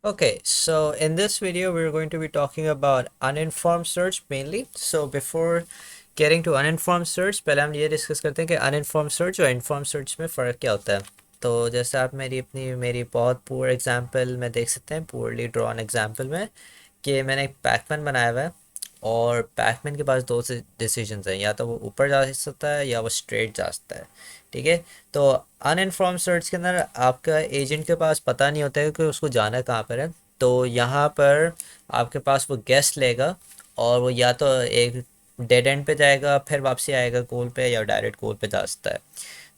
Okay, so in this video, we're going to be talking about uninformed search mainly. So before getting to uninformed search, पहले हम ये discuss करते हैं कि uninformed search और informed search में फ़र्क क्या होता है। तो जैसे आप मेरी बहुत पुअर एग्जांपल में देख सकते हैं, पुअरली ड्रॉन एग्जांपल में, कि मैंने एक पैकमैन बनाया हुआ है और पैकमैन के पास दो से डिसीजंस हैं, या तो वो ऊपर जा सकता है या वो स्ट्रेट जा सकता है। ठीक है। तो अनइन्फॉर्म सर्च के अंदर आपका एजेंट के पास पता नहीं होता है कि उसको जाना कहाँ पर है। तो यहाँ पर आपके पास वो गेस्ट लेगा और वो या तो एक डेड एंड पे जाएगा फिर वापसी आएगा गोल पे, या डायरेक्ट गोल पे जा सकता है।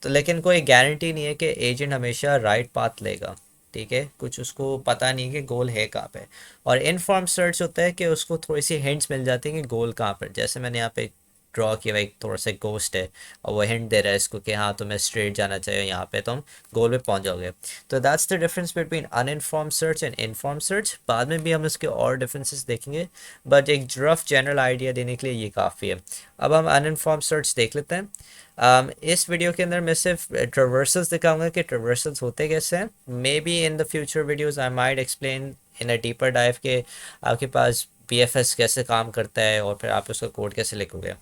तो लेकिन कोई गारंटी नहीं है कि एजेंट हमेशा राइट पाथ लेगा। ठीक है, कुछ उसको पता नहीं है कि गोल है कहाँ पे। और इनफॉर्म सर्च होता है कि उसको थोड़ी सी हिंट्स मिल जाती हैं कि गोल कहाँ पर। जैसे मैंने यहाँ पे ड्रॉ किया हुआ एक थोड़ा सा गोस्ट है और वो हिंट दे रहा है इसको कि हाँ तुम्हें स्ट्रेट जाना चाहिए, यहाँ पे तुम गोल पे पहुँच जाओगे। तो that's the difference between uninformed search and inform search. बाद में भी हम इसके और डिफरेंसेस देखेंगे, बट एक रफ जनरल आइडिया देने के लिए ये काफ़ी है। अब हम अनइनफॉर्म सर्च देख लेते हैं। इस वीडियो के अंदर मैं सिर्फ ट्रेवर्सल्स दिखाऊंगा कि ट्रेवर्सल्स होते कैसे हैं। May be in the future videos I might explain in a deeper dive के आपके पास बीएफएस कैसे काम करता है और फिर आप उसका कोड कैसे लिखोगे।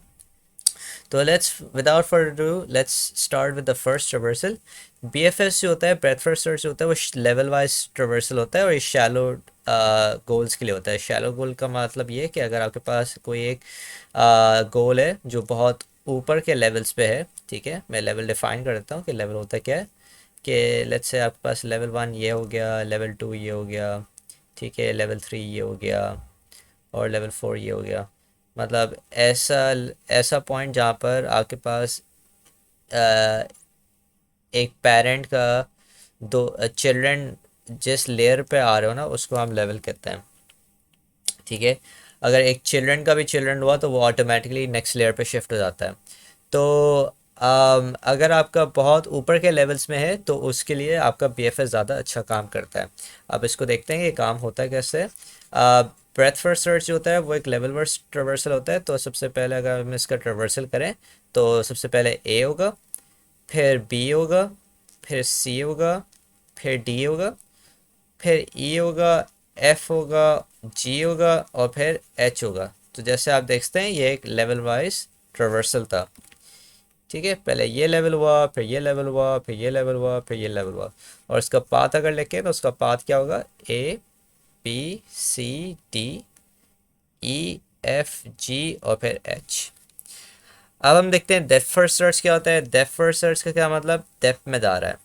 तो let's without further do let's start with the first traversal. BFS जो होता है, ब्रेथ फर्स्ट सर्च होता है, वो लेवल वाइज ट्रेवर्सल होता है और ये शैलो गोल्स के लिए होता है। शैलो गोल का मतलब ये है कि अगर आपके पास कोई एक गोल है जो बहुत ऊपर के लेवल्स पे है। ठीक है, मैं लेवल डिफाइन कर देता हूँ कि लेवल होता क्या है। कि लेट्स से आपके पास लेवल 1 ये हो गया, लेवल 2 ये हो गया, ठीक है, लेवल 3 ये हो गया और लेवल 4 ये हो गया। मतलब ऐसा ऐसा पॉइंट जहाँ पर आपके पास अ, एक पेरेंट का दो चिल्ड्रन जिस लेयर पे आ रहे हो ना, उसको हम लेवल कहते हैं। ठीक है, अगर एक चिल्ड्रन का भी चिल्ड्रन हुआ तो वो ऑटोमेटिकली नेक्स्ट लेयर पे शिफ्ट हो जाता है। तो अगर आपका बहुत ऊपर के लेवल्स में है तो उसके लिए आपका बीएफएस ज़्यादा अच्छा काम करता है। अब इसको देखते हैं कि ये काम होता है कैसे। ब्रेथ फर्स्ट सर्च जो होता है वो एक लेवल वर्स ट्रेवर्सल होता है। तो सबसे पहले अगर हम इसका ट्रेवर्सल करें तो सबसे पहले ए होगा, फिर बी होगा, फिर सी होगा, फिर डी होगा, फिर ई होगा, एफ होगा, जी होगा और फिर एच होगा। तो जैसे आप देखते हैं ये एक लेवल वाइज ट्रेवर्सल था। ठीक है, पहले ये लेवल हुआ, फिर ये लेवल हुआ, फिर ये लेवल हुआ, फिर ये लेवल हुआ। और इसका पाथ अगर लिखें तो उसका पाथ क्या होगा, A B C D E F G और फिर एच। अब हम देखते हैं डेप्थ फर्स्ट सर्च क्या होता है। डेप्थ फर्स्ट सर्च का क्या मतलब, डेप्थ में जा रहा है।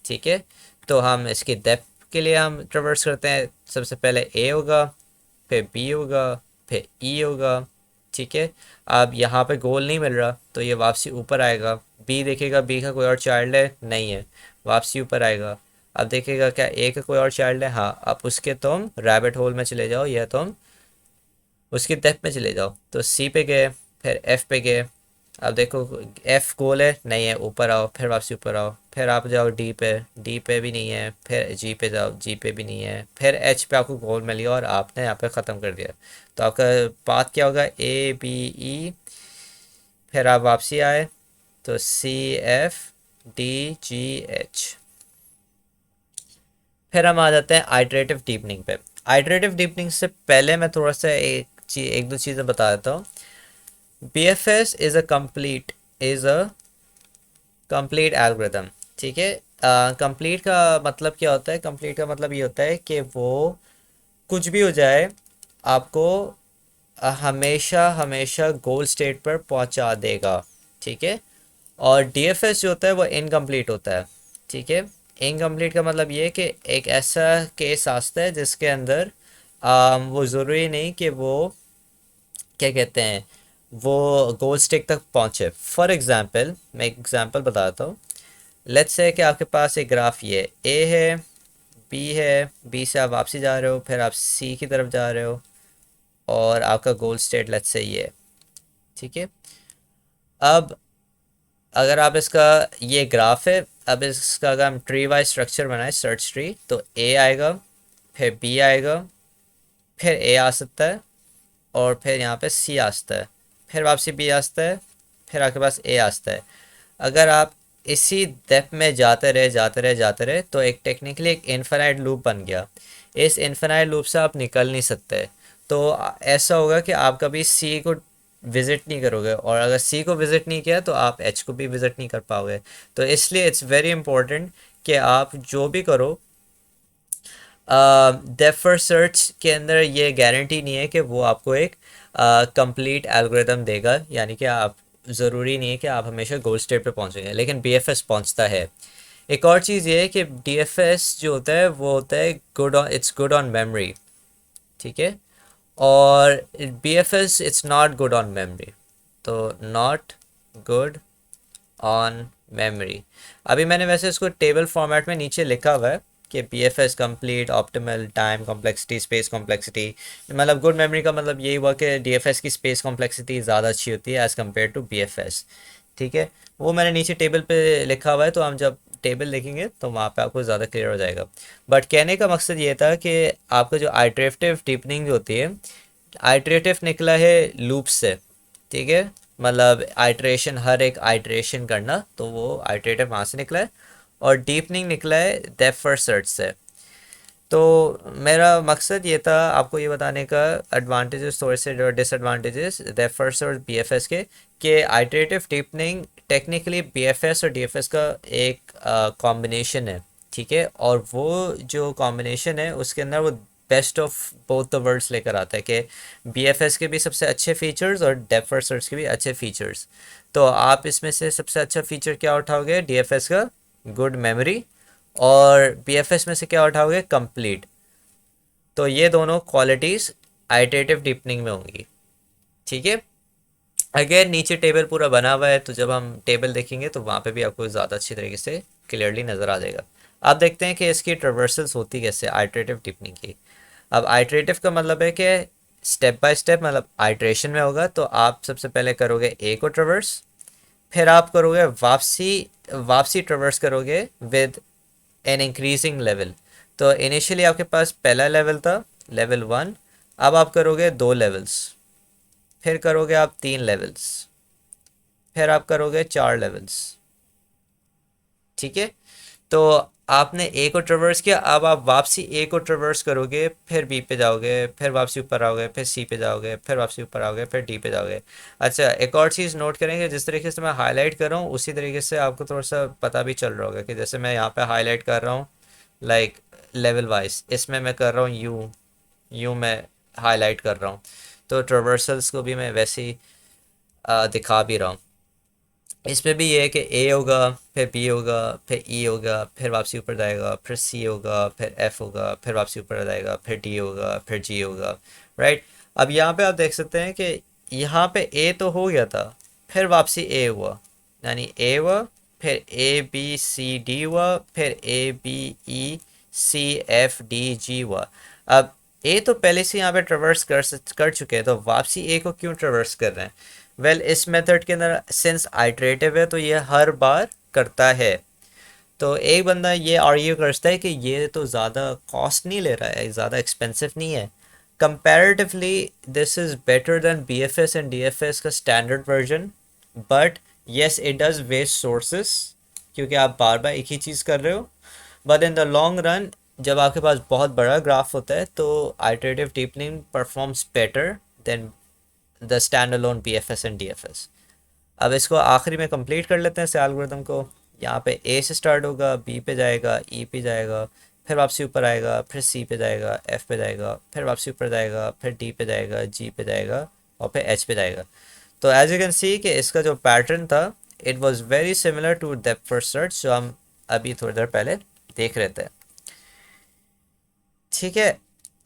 ठीक है, तो हम इसकी डेप्थ के लिए हम ट्रेवर्स करते हैं। सबसे पहले ए होगा, फिर बी होगा, फिर ई होगा। ठीक है, अब यहाँ पे गोल नहीं मिल रहा तो ये वापसी ऊपर आएगा। बी देखेगा, बी का कोई और चाइल्ड है नहीं है, वापसी ऊपर आएगा। अब देखेगा क्या ए का कोई और चाइल्ड है, हाँ, अब उसके तुम रैबिट होल में चले जाओ या तुम उसकी डेप्थ में चले जाओ। तो सी पे गए, फिर एफ पे गए। अब देखो एफ गोल है नहीं है, ऊपर आओ, फिर वापसी ऊपर आओ, फिर आप जाओ डी पे, डी पे भी नहीं है, फिर जी पे जाओ, जी पे भी नहीं है, फिर एच पे आपको गोल मिल गया और आपने यहाँ पे ख़त्म कर दिया। तो आपका पाथ क्या होगा, ए बी ई, फिर आप वापसी आए तो C F D G H. फिर हम आ जाते हैं आइटरेटिव डीपनिंग पे। आइटरेटिव डीपनिंग से पहले मैं थोड़ा सा एक दो चीज़ें बता देता हूँ। BFS is a complete algorithm. ठीक है, कंप्लीट का मतलब क्या होता है, कंप्लीट का मतलब ये होता है कि वो कुछ भी हो जाए आपको हमेशा हमेशा गोल स्टेट पर पहुंचा देगा। ठीक है, और DFS जो होता है वो इनकम्प्लीट होता है। ठीक है, इनकम्प्लीट का मतलब ये है कि एक ऐसा केस आता है जिसके अंदर वो ज़रूरी नहीं कि वो क्या कहते हैं वो गोल स्टिक तक पहुंचे। फॉर एग्जांपल मैं एक एग्जांपल बताता हूँ। लेट्स से कि आपके पास एक ग्राफ ये ए है, बी है, बी से आप वापसी जा रहे हो, फिर आप सी की तरफ जा रहे हो और आपका गोल स्टेट लेट्स से ये है। ठीक है, अब अगर आप इसका ये ग्राफ है, अब इसका अगर हम ट्री वाइज स्ट्रक्चर बनाए सर्च ट्री, तो ए आएगा, फिर बी आएगा, फिर ए आ सकता है और फिर यहाँ पे सी आ सकता है, फिर वापसी बी आ सकता है, फिर आपके पास ए आ सकता है। अगर आप इसी डेप्थ में जाते रहे तो एक टेक्निकली एक इनफाइनाइट लूप बन गया। इस इन्फिनाइट लूप से आप निकल नहीं सकते। तो ऐसा होगा कि आप कभी सी को विज़िट नहीं करोगे, और अगर सी को विज़िट नहीं किया तो आप एच को भी विज़िट नहीं कर पाओगे। तो इसलिए इट्स वेरी इंपॉर्टेंट कि आप जो भी करो, डेप्थ फर्स्ट सर्च के अंदर ये गारंटी नहीं है कि वो आपको एक कंप्लीट एल्गोरिदम देगा, यानी कि आप ज़रूरी नहीं है कि आप हमेशा गोल स्टेट पे पहुंचेंगे, लेकिन बीएफएस पहुंचता है। एक और चीज़ ये है कि डीएफएस जो होता है वो होता है good on, it's good on memory, ठीक है। और BFS it's not good on memory, तो नॉट गुड ऑन मेमोरी। अभी मैंने वैसे इसको टेबल फॉर्मेट में नीचे लिखा हुआ है कि P F S complete optimal time complexity space complexity, मतलब गुड मेमोरी का मतलब यही हुआ कि डी एफ एस की स्पेस कॉम्प्लेक्सिटी ज़्यादा अच्छी होती है as compare to B F S, ठीक है। वो मैंने नीचे टेबल पे लिखा हुआ है, तो हम जब टेबल देखेंगे तो वहाँ पे आपको ज़्यादा क्लियर हो जाएगा। बट कहने का मकसद ये था कि आपका जो आइटरेटिव डीपनिंग होती है, आइटरेटिव निकला है लूप से, ठीक है, मतलब आइटरेशन, हर एक आइटरेशन करना, तो वो आइटरेटिव वहाँ से निकला है। और डीपनिंग निकला है डेप्थ फर्स्ट सर्च से। तो मेरा मकसद ये था आपको ये बताने का, एडवांटेजेस थोड़े से जो डिसएडवांटेजेस डेप्थ फर्स्ट और बीएफएस के, कि आइटरेटिव डीपनिंग टेक्निकली बीएफएस और डीएफएस का एक कॉम्बिनेशन है, ठीक है। और वो जो कॉम्बिनेशन है उसके अंदर वो best of both the worlds लेकर आता है कि बीएफएस के भी सबसे अच्छे फीचर्स और डेप्थ फर्स्ट सर्च के भी अच्छे फीचर्स। तो आप इसमें से सबसे अच्छा फीचर क्या उठाओगे, डीएफएस का गुड मेमोरी, और बीएफएस में से क्या उठाओगे, कंप्लीट। तो ये दोनों क्वालिटीज़ आइटरेटिव डीपनिंग में होंगी, ठीक है। अगेन नीचे टेबल पूरा बना हुआ है, तो जब हम टेबल देखेंगे तो वहाँ पे भी आपको ज़्यादा अच्छी तरीके से क्लियरली नज़र आ जाएगा। आप देखते हैं कि इसकी ट्रावर्सल्स होती कैसे आइटरेटिव डीपनिंग की। अब आइटरेटिव का मतलब है कि स्टेप बाय स्टेप, मतलब आइटरेशन में होगा तो आप सबसे पहले करोगे ए को ट्रावर्स, फिर आप करोगे वापसी, वापसी ट्रावर्स करोगे विद एन इंक्रीजिंग लेवल। तो इनिशियली आपके पास पहला लेवल था, लेवल 1, अब आप करोगे 2 लेवल्स, फिर करोगे आप 3 लेवल्स, फिर आप करोगे 4 लेवल्स, ठीक है। तो आपने ए को ट्रेवर्स किया, अब आप वापसी ए को ट्रेवर्स करोगे, फिर बी पे जाओगे, फिर वापसी ऊपर आओगे, फिर सी पे जाओगे, फिर वापसी ऊपर आओगे, फिर डी पे जाओगे। अच्छा, एक और चीज़ नोट करेंगे, जिस तरीके से मैं हाईलाइट कर रहा हूँ उसी तरीके से आपको थोड़ा सा पता भी चल रहा होगा कि जैसे मैं यहाँ पे हाईलाइट कर रहा हूँ लाइक लेवल वाइज, इसमें मैं कर रहा हूँ यू, यूँ मैं हाईलाइट कर रहा हूँ, तो ट्रावर्सल्स को भी मैं वैसे ही दिखा भी रहा हूँ। इसमें भी ये है कि ए होगा, फिर बी होगा, फिर ई होगा, फिर वापसी ऊपर जाएगा, फिर सी होगा, फिर एफ होगा, फिर वापसी ऊपर जाएगा, फिर डी होगा, फिर जी होगा, राइट। अब यहाँ पे आप देख सकते हैं कि यहाँ पे ए तो हो गया था, फिर वापसी ए हुआ, यानी ए हुआ, फिर ए बी सी डी हुआ, फिर A B E C F D G हुआ। अब ए तो पहले से यहाँ पे ट्रेवर्स कर चुके हैं, तो वापसी ए को क्यों ट्रेवर्स कर रहे हैं? वेल इस मेथड के अंदर सिंस आइटरेटिव है तो ये हर बार करता है। तो एक बंदा ये आर्ग्यू करता है कि ये तो ज़्यादा कॉस्ट नहीं ले रहा है, ज़्यादा एक्सपेंसिव नहीं है, comparatively this is better than B F S and D F S का standard version. But yes it does waste sources, क्योंकि आप बार बार एक ही चीज़ कर रहे हो। But in the long run जब आपके पास बहुत बड़ा ग्राफ होता है तो iterative deepening performs better than the standalone B F S and D F S. अब इसको आखिरी में कंप्लीट कर लेते हैं इस एल्गोरिथम को। यहाँ पे ए से स्टार्ट होगा, बी पे जाएगा, ई पे जाएगा, फिर वापसी ऊपर आएगा, फिर सी पे जाएगा, एफ पे जाएगा, फिर वापसी ऊपर जाएगा, फिर डी पे जाएगा, जी पे जाएगा, और फिर एच पे जाएगा। तो एज यू कैन सी कि इसका जो पैटर्न था it was very similar to depth first search जो हम अभी थोड़ी देर पहले देख रहे थे, ठीक है।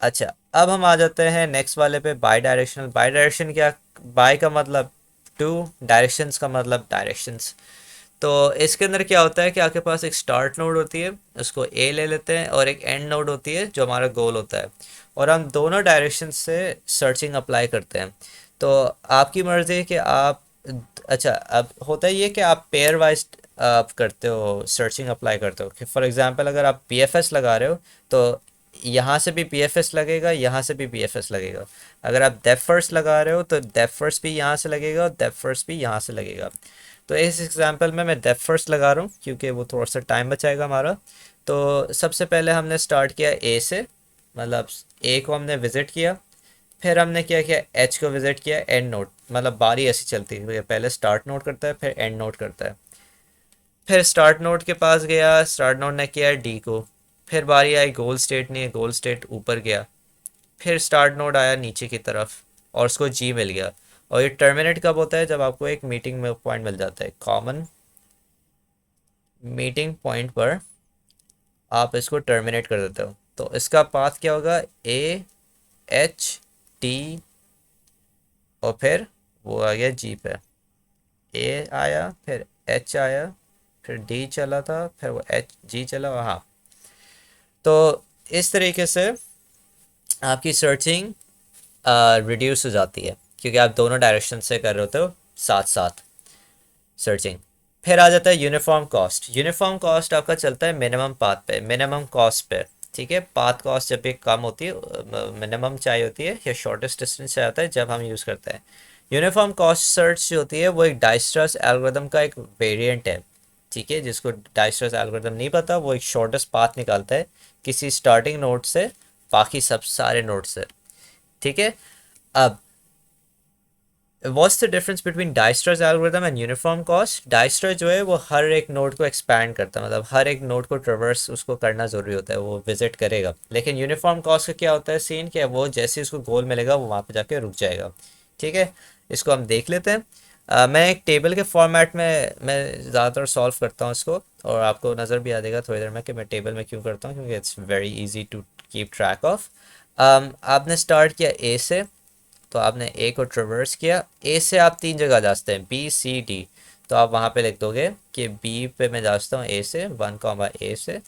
अच्छा, अब हम आ जाते हैं नेक्स्ट वाले पे, बाई डायरेक्शनल। बाई डायरेक्शन क्या, बाई का मतलब टू, डायरेक्शंस का मतलब डायरेक्शंस। तो इसके अंदर क्या होता है कि आपके पास एक स्टार्ट नोड होती है, उसको ए ले लेते हैं, और एक एंड नोड होती है जो हमारा गोल होता है, और हम दोनों डायरेक्शन से सर्चिंग अप्लाई करते हैं। तो आपकी मर्ज़ी है कि आप, अच्छा अब होता ही है कि आप पेयर वाइज आप करते हो, सर्चिंग अप्लाई करते हो कि फॉर एग्जांपल अगर आप पी एफ एस लगा रहे हो तो यहाँ से भी पी एफ एस लगेगा, यहाँ से भी पी एफ एस लगेगा। अगर आप डेप्थ फर्स्ट लगा रहे हो तो डेप्थ फर्स्ट भी यहाँ से लगेगा और डेप्थ फर्स्ट भी यहाँ से लगेगा। तो इस एग्जांपल में मैं डेप्थ फर्स्ट लगा रहा हूँ क्योंकि वो थोड़ा सा टाइम बचाएगा हमारा। तो सबसे पहले हमने स्टार्ट किया ए से, मतलब ए को हमने विज़िट किया, फिर हमने क्या किया, एच को विज़िट किया, एंड नोट, मतलब बारी ऐसी चलती है, ये पहले स्टार्ट नोट करता है फिर एंड नोट करता है। फिर स्टार्ट नोट के पास गया, स्टार्ट नोट ने किया डी को, फिर बारी आई गोल स्टेट ने, गोल स्टेट ऊपर गया, फिर स्टार्ट नोड आया नीचे की तरफ और उसको जी मिल गया। और ये टर्मिनेट कब होता है, जब आपको एक मीटिंग में पॉइंट मिल जाता है, कॉमन मीटिंग पॉइंट पर आप इसको टर्मिनेट कर देते हो। तो इसका पाथ क्या होगा, ए एच टी और फिर वो आ गया जी पे, ए आया फिर एच आया फिर डी चला था फिर वो एच जी चला वहाँ। तो इस तरीके से आपकी सर्चिंग रिड्यूस हो जाती है, क्योंकि आप दोनों डायरेक्शन से कर रहे होते हो साथ साथ सर्चिंग। फिर आ जाता है यूनिफॉर्म कॉस्ट। यूनिफॉर्म कॉस्ट आपका चलता है मिनिमम पाथ पे, मिनिमम कॉस्ट पे, ठीक है। पाथ कॉस्ट जब भी कम होती है, मिनिमम चाहिए होती है या शॉर्टेस्ट डिस्टेंस चाहिए होता है, जब हम यूज़ करते हैं यूनिफॉर्म कॉस्ट सर्च जो होती है, वो एक डाइस्ट्रस एल्गोरिथम का एक वेरिएंट है, ठीक है। जिसको डाइस्ट्रस एल्गोरिथम नहीं पता, वो एक शॉर्टेस्ट पाथ निकालता है किसी स्टार्टिंग नोड से बाकी सब सारे नोड से, ठीक है। अब what's the difference between Dijkstra's algorithm and uniform cost. Dijkstra's जो है वो हर एक नोड को एक्सपैंड करता है, मतलब हर एक नोड को ट्रेवर्स उसको करना ज़रूरी होता है, वो विजिट करेगा। लेकिन यूनिफॉर्म कॉस्ट का क्या होता है सीन, क्या वो जैसे उसको गोल मिलेगा वो वहाँ पे जाके रुक जाएगा, ठीक है। इसको हम देख लेते हैं। मैं एक टेबल के फॉर्मेट में मैं ज़्यादातर सॉल्व करता हूँ इसको, और आपको नज़र भी आ जाएगा थोड़ी देर में कि मैं टेबल में क्यों करता हूँ, क्योंकि it's very easy to keep track of. आपने स्टार्ट किया ए से, तो आपने ए को ट्रेवर्स किया, ए से आप तीन जगह जा सकते हैं, बी सी डी। तो आप वहाँ पे लिख दोगे कि बी पे मैं जाता हूँ ए से, 1, ए से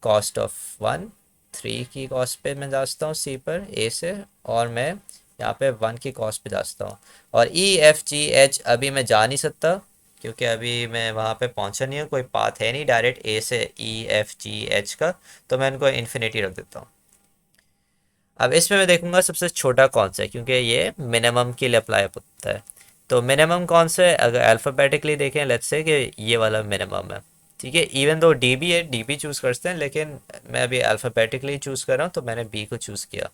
कॉस्ट ऑफ 1, 3 की कॉस्ट पे मैं जाता हूँ सी पर ए से, और मैं यहाँ पे 1 की कॉस्ट पे जाता हूँ। और ई एफ जी एच अभी मैं जा नहीं सकता, क्योंकि अभी मैं वहाँ पे पहुँचा नहीं हूँ, कोई पाथ है नहीं डायरेक्ट ए से ई एफ जी एच का, तो मैं इनको इन्फिनिटी रख देता हूँ। अब इसमें मैं देखूंगा सबसे छोटा कौन सा है, क्योंकि ये मिनिमम के लिए अप्लाई होता है। तो मिनिमम कौन सा है, अगर अल्फ़ाबेटिकली देखें, लेट्स से कि ये वाला मिनिमम है, ठीक है। इवन दो डी बी है, डी बी चूज़ करते हैं, लेकिन मैं अभी अल्फ़ाबेटिकली चूज़ कर रहा हूँ, तो मैंने बी को चूज़ किया।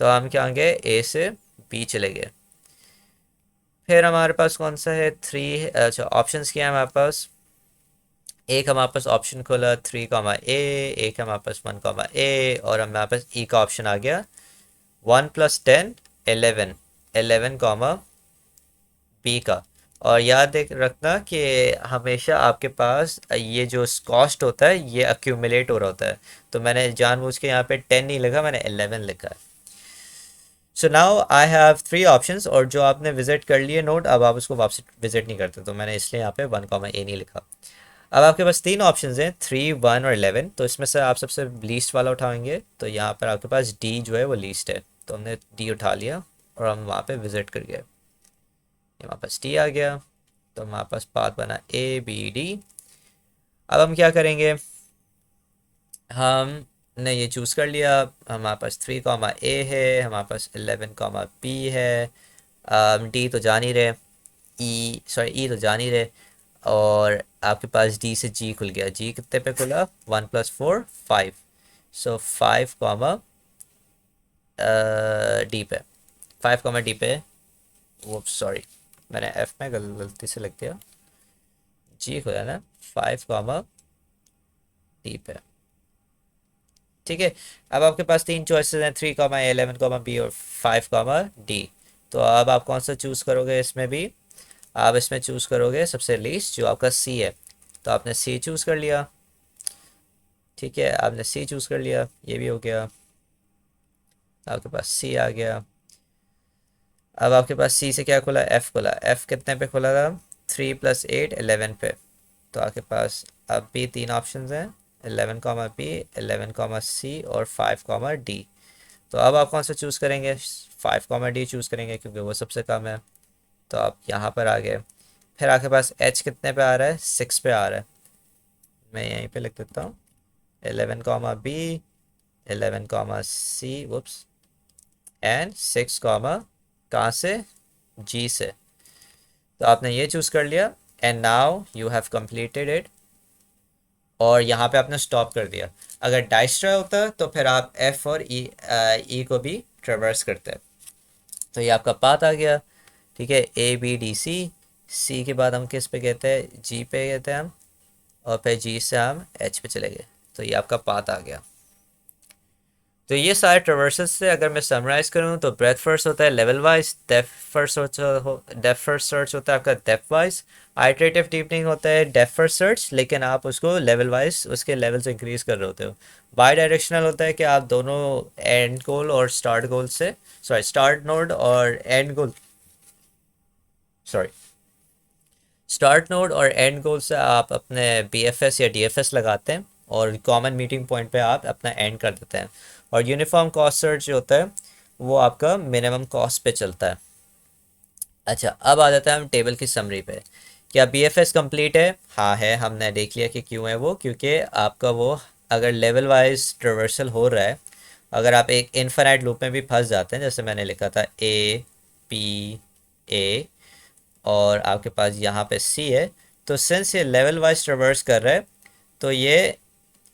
तो हम क्या होंगे, ए से बी चले गए। फिर हमारे पास कौन सा है, थ्री, अच्छा ऑप्शंस क्या है हमारे पास। एक हमारे पास ऑप्शन खोला 3, एक हमारे पास 1, और हमारे पास ई का ऑप्शन आ गया 1 + 10, 11, 11, बी का। और याद देख रखना कि हमेशा आपके पास ये जो कॉस्ट होता है ये अक्यूमुलेट हो रहा होता है, तो मैंने जानबूझ के यहाँ पे 10 नहीं लिखा, मैंने 11 लिखा है। So now I have 3 options, और जो आपने विजिट कर लिए नोट, अब आप उसको वापस विजिट नहीं करते, तो मैंने इसलिए यहाँ पे 1, नहीं लिखा। अब आपके पास 3 ऑप्शंस हैं, 3, 1 और 11। तो इसमें से आप सबसे लीस्ट वाला उठाएंगे, तो यहाँ पर आपके पास डी जो है वो लीस्ट है, तो हमने डी उठा लिया और हम वहाँ पे विजिट कर गए। हमारे पास टी आ गया, तो हमारे पास पाथ बना ए बी डी। अब हम क्या करेंगे, हमने ये चूज़ कर लिया, हमारे पास 3, ए है, हमारे पास 11, बी है, डी तो जा नहीं रहे, ई तो जा नहीं रहे, और आपके पास डी से जी खुल गया। जी कितने पे खुला, 1 + 4, 5। सो 5, डी पे, 5, डी पे, वो सॉरी मैंने एफ में गलती से लिख दिया, जी खुला ना, 5, डी पे, ठीक है। अब आपके पास 3 चॉइसेस हैं, 3, 11, बी और 5, डी। तो अब आप कौन सा चूज़ करोगे, इसमें भी आप इसमें चूज़ करोगे सबसे लीस्ट जो आपका सी है, तो आपने सी चूज़ कर लिया, ठीक है। आपने सी चूज़ कर लिया, ये भी हो गया, आपके पास सी आ गया। अब आपके पास सी से क्या खुला, एफ़ खुला। एफ़ कितने पे खुला था, 3 + 8, 11 पे। तो आपके पास अब भी 3 ऑप्शन हैं, 11, बी, 11, सी और 5, डी। तो अब आप कौन सा चूज़ करेंगे, 5, डी चूज़ करेंगे, क्योंकि वो सबसे कम है। तो आप यहाँ पर आ गए। फिर आपके पास एच कितने पे आ रहा है, 6 पे आ रहा है, मैं यहीं पे लिख देता हूँ 11, बी, 11, सी, वुप्स, एंड 6, कहाँ से, जी से। तो आपने ये चूज़ कर लिया, and now you have completed it, और यहाँ पे आपने स्टॉप कर दिया। अगर डाइस्ट्रा होता तो फिर आप एफ और ई को भी ट्रेवर्स करते हैं। तो ये आपका पाथ आ गया, ठीक है, ए बी डी सी। सी के बाद हम किस पे कहते हैं, जी पे कहते हैं हम, और फिर जी से हम एच पे चले गए। तो ये आपका पाथ आ गया। तो ये सारे ट्रेवर्सेस से अगर मैं समराइज़ करूँ तो ब्रेथ फर्स्ट होता है level wise, depth first search होता है आपका डेप्थ वाइज, आइटरेटिव डीपनिंग होता है डेप्थ फर्स्ट सर्च, लेकिन आप उसको लेवल वाइज उसके लेवल से इंक्रीज कर रहे होते हो। बाई डायरेक्शनल होता है कि आप दोनों एंड गोल और स्टार्ट गोल से, सॉरी स्टार्ट नोड और and goal, sorry start node और एंड गोल से आप अपने BFS या DFS लगाते हैं और कॉमन मीटिंग पॉइंट पे आप अपना एंड कर देते हैं। और यूनिफॉर्म कॉस्ट सर्च जो होता है वो आपका मिनिमम कॉस्ट पे चलता है। अच्छा, अब आ जाता है हम टेबल की समरी पे। क्या BFS कंप्लीट है? हाँ है, हमने देख लिया कि क्यों है वो, क्योंकि आपका वो अगर लेवल वाइज ट्रेवर्सल हो रहा है, अगर आप एक इनफाइनाइट लूप में भी फंस जाते हैं, जैसे मैंने लिखा था A P A और आपके पास यहाँ पे सी है, तो सिंस ये लेवल वाइज ट्रेवर्स कर रहा है, तो ये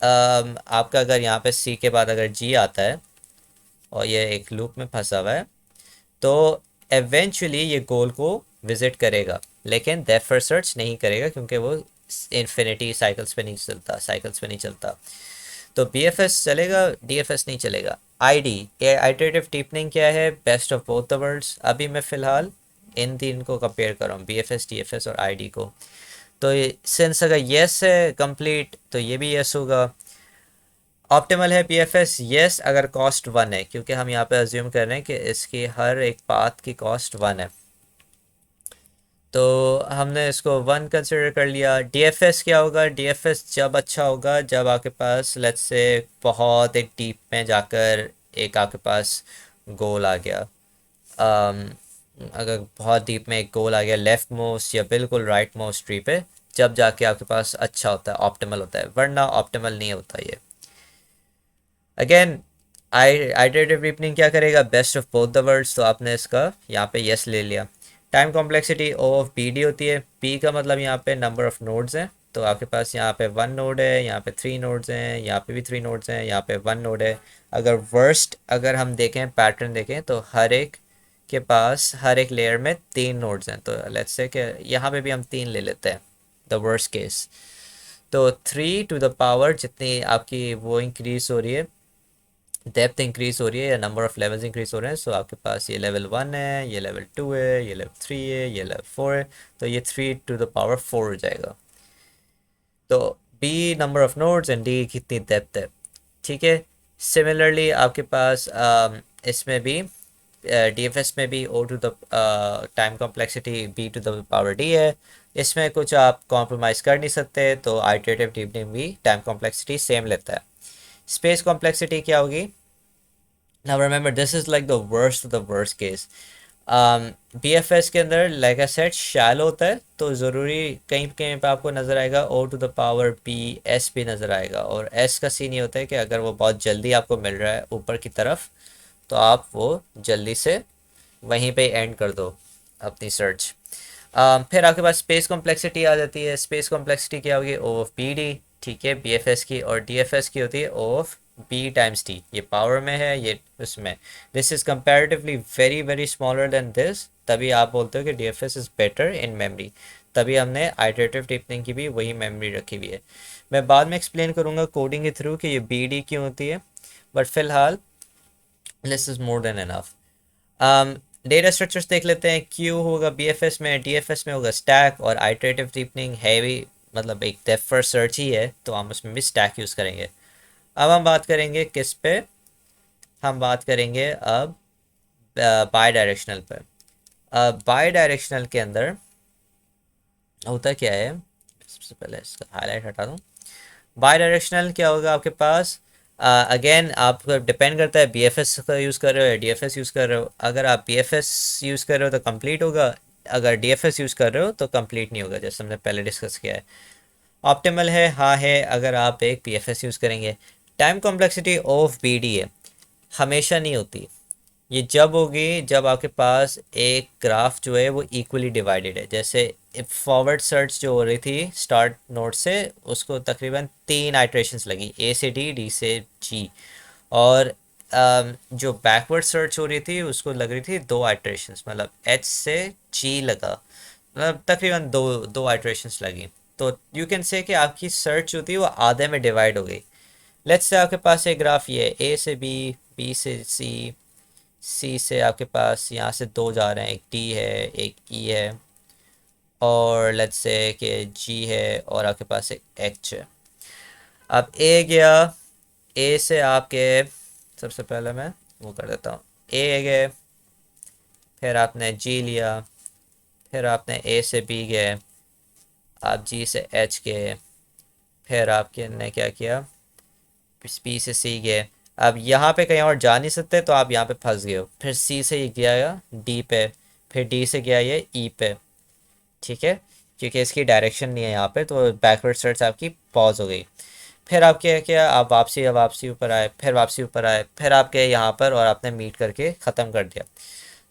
आपका अगर यहाँ पे सी के बाद अगर जी आता है और ये एक लूप में फंसा हुआ है, तो एवेंचुअली ये गोल को विजिट करेगा, लेकिन डेप्थ फर्स्ट सर्च नहीं करेगा क्योंकि वो इन्फिनिटी साइकिल्स पे नहीं चलता। तो BFS चलेगा, DFS नहीं चलेगा। ID आइटरेटिव डीपनिंग क्या है? Best of both the worlds. अभी मैं फ़िलहाल इन तीन को कंपेयर कर रहा हूँ, BFS DFS और ID को। तो सिंस अगर येस है कंप्लीट तो ये भी येस होगा। ऑप्टिमल है BFS, येस अगर कॉस्ट 1 है, क्योंकि हम यहाँ पे अज्यूम कर रहे हैं कि इसकी हर एक पाथ की कॉस्ट 1 है, तो हमने इसको 1 कंसिडर कर लिया। DFS क्या होगा? DFS जब अच्छा होगा जब आपके पास लेट्स से बहुत एक डीप में जाकर एक आपके पास गोल आ गया। अगर बहुत डीप में एक गोल आ गया लेफ्ट मोस्ट या बिल्कुल राइट मोस्ट ट्री पे, जब जाके आपके पास अच्छा होता है, ऑप्टिमल होता है, वरना ऑप्टिमल नहीं होता ये। अगेन आइटरेटिव डीपनिंग क्या करेगा? Best of both the worlds, तो आपने इसका यहाँ पे यस ले लिया। Time complexity O of BD होती है। P का मतलब यहाँ पे नंबर ऑफ नोड्स हैं, तो आपके पास यहाँ पे 1 नोड है, यहाँ पे 3 नोड्स हैं, यहाँ पे भी 3 नोड्स हैं, यहाँ पे 1 नोड है। अगर हम देखें पैटर्न देखें तो हर एक के पास हर एक लेयर में 3 नोड्स हैं, तो लेट्स से कि यहाँ पे भी हम 3 ले लेते हैं, द वर्स्ट केस। तो 3 टू द पावर जितनी आपकी वो इंक्रीज हो रही है, डेप्थ इंक्रीज हो रही है या नंबर ऑफ लेवल्स इंक्रीज हो रहे हैं, सो आपके पास ये लेवल 1 है, ये लेवल 2 है, ये लेवल 3 है, ये लेवल 4 है, तो ये 3 टू द पावर 4 हो जाएगा। तो B number of nodes and D कितनी डेप्थ है, ठीक है। सिमिलरली आपके पास इसमें भी DFS में भी O to the time complexity B to the power D है। इसमें कुछ आप कॉम्प्रोमाइज़ कर नहीं सकते, तो आइटरेटिव डीपनिंग भी टाइम कॉम्प्लेक्सिटी सेम लेता है। स्पेस कॉम्प्लेक्सिटी क्या होगी? Now remember, this is like the worst of the worst case. BFS के अंदर like I said शैलो होता है, तो ज़रूरी कहीं कहीं पे आपको नज़र आएगा O to the power B S भी नज़र आएगा, और S का सीन ये होता है कि अगर वो बहुत जल्दी आपको मिल रहा है ऊपर की तरफ, तो आप वो जल्दी से वहीं पे एंड कर दो अपनी सर्च। फिर आपके पास स्पेस कॉम्प्लेक्सिटी आ जाती है। स्पेस कॉम्प्लेक्सिटी क्या होगी? O ऑफ BD, ठीक है, BFS की, और DFS की होती है O of B times D। ये पावर में है, ये उसमें, this is comparatively very very smaller than this, तभी आप बोलते हो कि DFS is better in memory, तभी हमने आइटरेटिव डीपनिंग की भी वही मेमोरी रखी हुई है। मैं बाद में एक्सप्लेन करूँगा कोडिंग के थ्रू कि ये BD क्यों होती है, बट फिलहाल this is more than enough. Data structures देख लेते हैं। क्यू होगा BFS में, DFS में होगा स्टैक, और आइटरेटिव डीपनिंग है भी मतलब एक डेप्थ फर्स्ट सर्च ही है, तो हम उसमें भी स्टैक यूज़ करेंगे। अब हम बात करेंगे किस पे? हम बात करेंगे अब बाई डायरेक्शनल पे। बाई डायरेक्शनल के अंदर होता क्या है, सबसे पहले इसका हाईलाइट हटा दूँ। बाई डायरेक्शनल क्या होगा आपके पास? अगेन आप डिपेंड करता है BFS का यूज़ कर रहे हो या DFS यूज़ कर रहे हो। अगर आप BFS यूज़ कर रहे हो तो कंप्लीट होगा, अगर DFS यूज़ कर रहे हो तो कंप्लीट नहीं होगा, जैसे हमने पहले डिस्कस किया है। ऑप्टिमल है, हाँ है, अगर आप एक BFS यूज़ करेंगे। टाइम कॉम्प्लेक्सिटी ऑफ BD है, हमेशा नहीं होती, ये जब होगी जब आपके पास एक ग्राफ जो है वो इक्वली डिवाइडेड है। जैसे फॉरवर्ड सर्च जो हो रही थी स्टार्ट नोड से, उसको तकरीबन 3 आइट्रेशंस लगी, ए से डी, डी से जी। और जो बैकवर्ड सर्च हो रही थी उसको लग रही थी 2 आइट्रेशंस, मतलब एच से जी लगा, मतलब तकरीबन दो दो आइट्रेशंस लगी। तो यू कैन से कि आपकी सर्च जो थी वो आधे में डिवाइड हो गई। लेट्स से आपके पास एक ग्राफ ये है, ए से बी, बी से सी, सी से आपके पास यहाँ से 2 जा रहे हैं, एक डी है एक ई है, और लेट्स से कि जी है, और आपके पास एक एच है। अब ए गया, ए से आपके, सबसे पहले मैं वो कर देता हूँ, ए गए, फिर आपने जी लिया, फिर आपने ए से बी गए, आप जी से एच गए, फिर आपके ने क्या किया, बी से सी गए। अब यहाँ पे कहीं और जा नहीं सकते तो आप यहाँ पे फंस गए हो। फिर सी से ये गया डी पे, फिर डी से गया ये ई पे, ठीक है, क्योंकि इसकी डायरेक्शन नहीं है यहाँ पे, तो बैकवर्ड सर्च आपकी पॉज हो गई। फिर आप क्या किया, आप वापसी, अब वापसी ऊपर आए, फिर वापसी ऊपर आए, फिर आप गए यहाँ पर और आपने मीट करके ख़त्म कर दिया।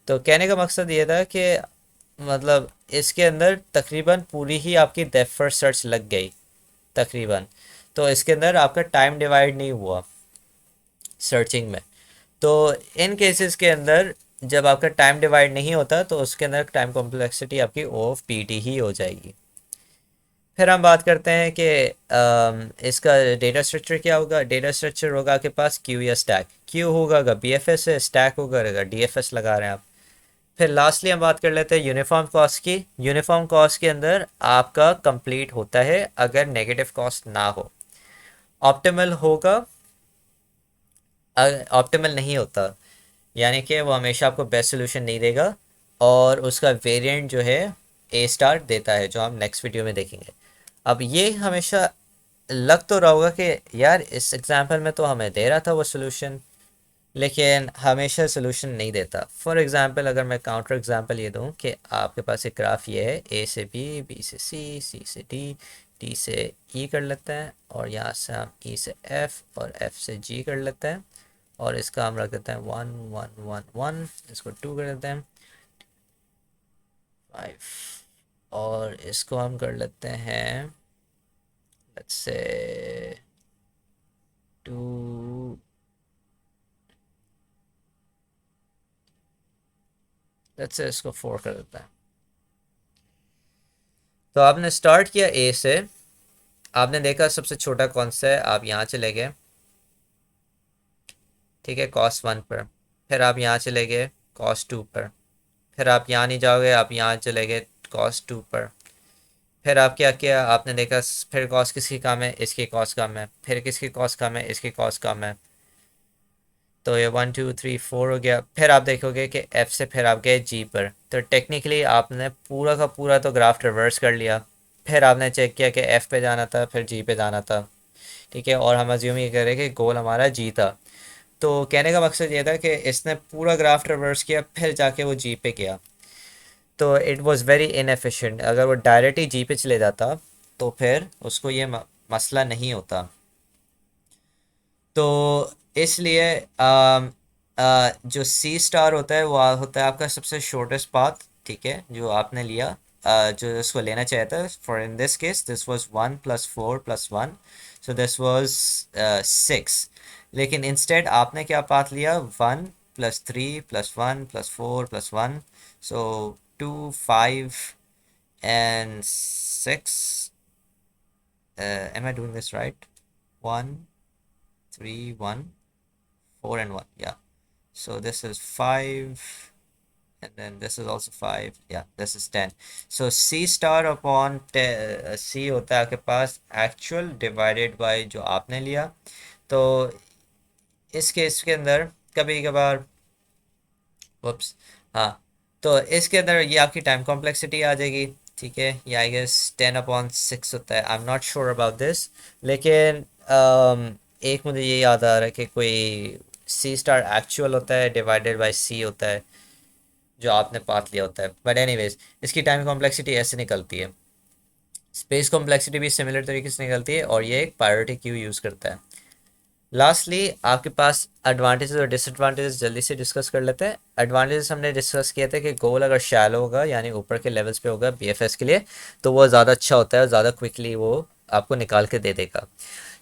तो कहने का मकसद ये था कि मतलब इसके अंदर तकरीबन पूरी ही आपकी डेप्थ फर्स्ट सर्च लग गई तकरीबन। तो इसके अंदर आपका टाइम डिवाइड नहीं हुआ सर्चिंग में। तो इन केसेस के अंदर जब आपका टाइम डिवाइड नहीं होता तो उसके अंदर टाइम कॉम्प्लेक्सिटी आपकी ओ ऑफ पी टी ही हो जाएगी। फिर हम बात करते हैं कि इसका डेटा स्ट्रक्चर क्या होगा। डेटा स्ट्रक्चर होगा आपके पास क्यू या स्टैक। क्यू होगा अगर बी एफ एस है, स्टैक होगा अगर डी एफ एस लगा रहे हैं आप। फिर लास्टली हम बात कर लेते हैं यूनिफॉर्म कॉस्ट की। यूनिफॉर्म कॉस्ट के अंदर आपका कंप्लीट होता है अगर नेगेटिव कॉस्ट ना हो। ऑप्टिमल होगा, ऑप्टिमल नहीं होता, यानी कि वो हमेशा आपको बेस्ट सोल्यूशन नहीं देगा, और उसका वेरिएंट जो है ए स्टार देता है, जो हम नेक्स्ट वीडियो में देखेंगे। अब ये हमेशा लग तो रहा होगा कि यार इस एग्जांपल में तो हमें दे रहा था वो सोल्यूशन, लेकिन हमेशा सोल्यूशन नहीं देता। फॉर एग्जांपल अगर मैं काउंटर एग्जांपल ये दूं कि आपके पास एक ग्राफ ये है, ए से बी, बी से सी से डी, डी से ई कर लेते हैं, और यहाँ से हम ई से एफ और एफ से जी कर लेते हैं, और इसका हम रख देते हैं 1 1 1 1, इसको 2 कर देते हैं 5, और इसको हम कर लेते हैं लेट्स से 2, लेट्स से इसको 4 कर देते हैं। तो आपने स्टार्ट किया ए से, आपने देखा सबसे छोटा कौन सा है, आप यहाँ चले गए, ठीक है, कॉस 1 पर। फिर आप यहाँ चले गए कॉस 2 पर, फिर आप यहाँ नहीं जाओगे, आप यहाँ चले गए कॉस 2 पर। फिर आप क्या किया, आपने देखा फिर कॉस किसकी कम है, इसकी कॉस कम है, फिर किसकी कॉस कम है, इसकी कॉस कम है। तो ये 1 2 3 4 हो गया। फिर आप देखोगे कि एफ से फिर आप गए जी पर, तो टेक्निकली आपने पूरा का पूरा तो ग्राफ रिवर्स कर लिया। फिर आपने चेक किया कि एफ पे जाना था, फिर जी पे जाना था, ठीक है, और हम अज्यूम ये करें कि गोल हमारा जी था। तो कहने का मकसद ये था कि इसने पूरा ग्राफ रिवर्स किया, फिर जाके वो जी पे किया। तो इट वाज वेरी इनएफिशिएंट। अगर वो डायरेक्ट ही जी पे चले जाता तो फिर उसको ये मसला नहीं होता। तो इसलिए जो सी स्टार होता है वो होता है आपका सबसे शॉर्टेस्ट पाथ, ठीक है, जो आपने लिया, जो इसको लेना चाहता था। For in this case this was 1 + 4 + 1, so this was 6। लेकिन इंस्टेड आपने क्या पाथ लिया, 1 + 3 + 1 + 4 + 1, सो 2 5 and 6, am I doing this right? 1 3 1 4 and 1, yeah. So this is 5, and then this is also 5, yeah, this is 10. So C star upon C होता है आपके पास actual divided by जो आपने लिया। तो इस केस के अंदर कभी कभार, वप्स, हाँ, तो इसके अंदर ये आपकी टाइम कॉम्प्लेक्सिटी आ जाएगी, ठीक है, ये आई गेस 10/6 होता है, I am not sure about this. लेकिन एक मुझे ये याद आ रहा है कि कोई सी स्टार एक्चुअल होता है डिवाइडेड बाय सी होता है जो आपने पाथ लिया होता है। बट एनीवेज इसकी टाइम कॉम्प्लेक्सिटी ऐसे निकलती है। स्पेस कॉम्प्लेक्सिटी भी सिमिलर तरीके से निकलती है, और ये एक प्रायोरिटी क्यू यूज़ करता है। लास्टली आपके पास एडवांटेजेस और डिसएडवांटेजेस जल्दी से डिस्कस कर लेते हैं। एडवांटेजेस हमने डिस्कस किए थे कि गोल अगर शैलो होगा यानी ऊपर के लेवल्स पे होगा बीएफएस के लिए, तो वो ज़्यादा अच्छा होता है, ज़्यादा क्विकली वो आपको निकाल के दे देगा।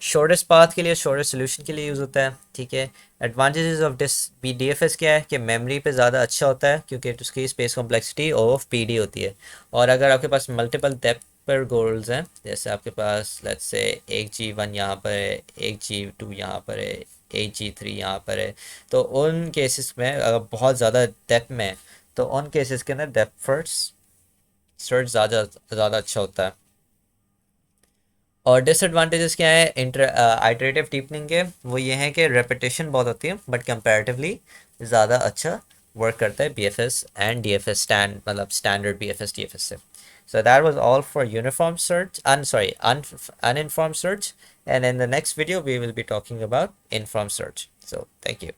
शॉर्टेस्ट पाथ के लिए, शॉर्टेस्ट सोल्यूशन के लिए यूज़ होता है, ठीक है। Advantages of this B D F S क्या है कि मेमोरी पे ज़्यादा अच्छा होता है क्योंकि उसकी space complexity of P D होती है। और अगर आपके पास मल्टीपल डेप्थ पर गोल्स हैं, जैसे आपके पास लेट्स से एक जी वन यहाँ पर है, एक जी टू यहाँ पर है, एक जी थ्री यहाँ पर है, तो उन केसेस में अगर बहुत ज़्यादा डेप्थ में है, तो उन केसेस के अंदर डेप्थ फर्स्ट सर्च ज़्यादा ज़्यादा अच्छा होता है। और डिसएडवांटेजेस क्या है इंटर आइटरेटिव डीपनिंग के, वो ये है कि रेपिटेशन बहुत होती है, बट कंपैरेटिवली ज़्यादा अच्छा वर्क करता है बीएफएस एंड डीएफएस स्टैंड, मतलब स्टैंडर्ड बीएफएस डीएफएस से। So that was all for uniform search, sorry, uninformed search, and in the next video we will be talking about informed search. So thank you.